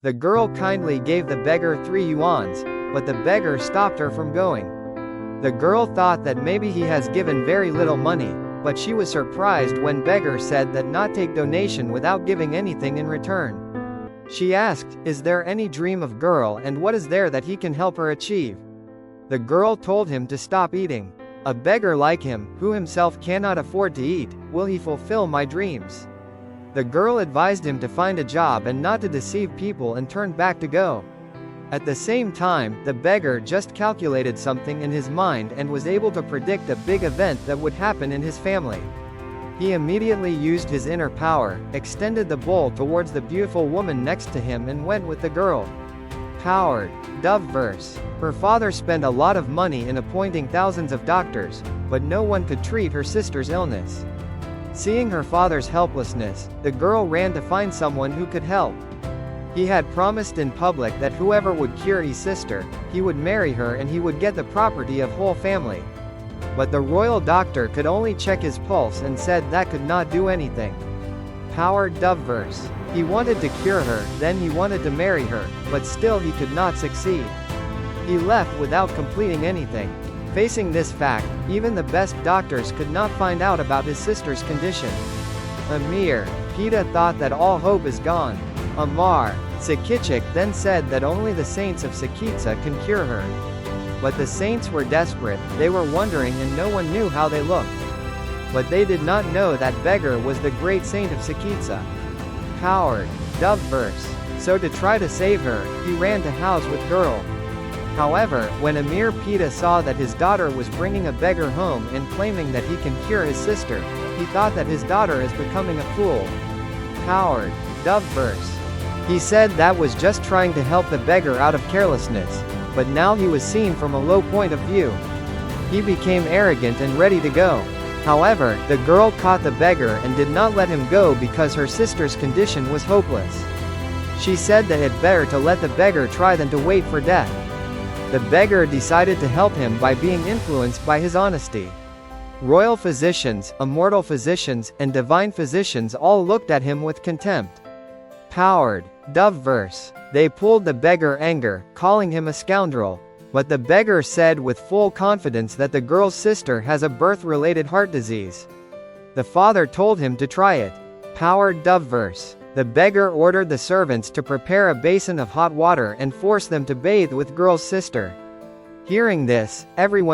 The girl kindly gave the beggar 3 yuans, but the beggar stopped her from going. The girl thought that maybe he has given very little money, but she was surprised when beggar said that not take donation without giving anything in return. She asked, is there any dream of girl and what is there that he can help her achieve? The girl told him to stop eating. A beggar like him, who himself cannot afford to eat, will he fulfill my dreams? The girl advised him to find a job and not to deceive people and turned back to go. At the same time, the beggar just calculated something in his mind and was able to predict a big event that would happen in his family. He immediately used his inner power, extended the bowl towards the beautiful woman next to him and went with the girl. Powered. Dove verse. Her father spent a lot of money in appointing thousands of doctors, but no one could treat her sister's illness. Seeing her father's helplessness, the girl ran to find someone who could help. He had promised in public that whoever would cure his sister, he would marry her and he would get the property of whole family. But the royal doctor could only check his pulse and said that could not do anything. Powered Dove verse. He wanted to cure her, then he wanted to marry her, but still he could not succeed. He left without completing anything. Facing this fact, even the best doctors could not find out about his sister's condition. Amir. Pita thought that all hope is gone. Amar. Sakichik then said that only the saints of Sakitsa can cure her. But the saints were desperate, they were wondering and no one knew how they looked. But they did not know that Beggar was the great saint of Sakitsa. Powered. Dove verse. So to try to save her, he ran to house with girl. However, when Amir Pita saw that his daughter was bringing a beggar home and claiming that he can cure his sister, he thought that his daughter is becoming a fool. Powered. Dove verse. He said that was just trying to help the beggar out of carelessness, but now he was seen from a low point of view. He became arrogant and ready to go. However, the girl caught the beggar and did not let him go because her sister's condition was hopeless. She said that it better to let the beggar try than to wait for death. The beggar decided to help him by being influenced by his honesty. Royal physicians, immortal physicians, and divine physicians all looked at him with contempt. Powered. Dove verse. They pulled the beggar anger, calling him a scoundrel. But the beggar said with full confidence that the girl's sister has a birth-related heart disease. The father told him to try it. Powered Dove verse. The beggar ordered the servants to prepare a basin of hot water and force them to bathe with girl's sister. Hearing this, everyone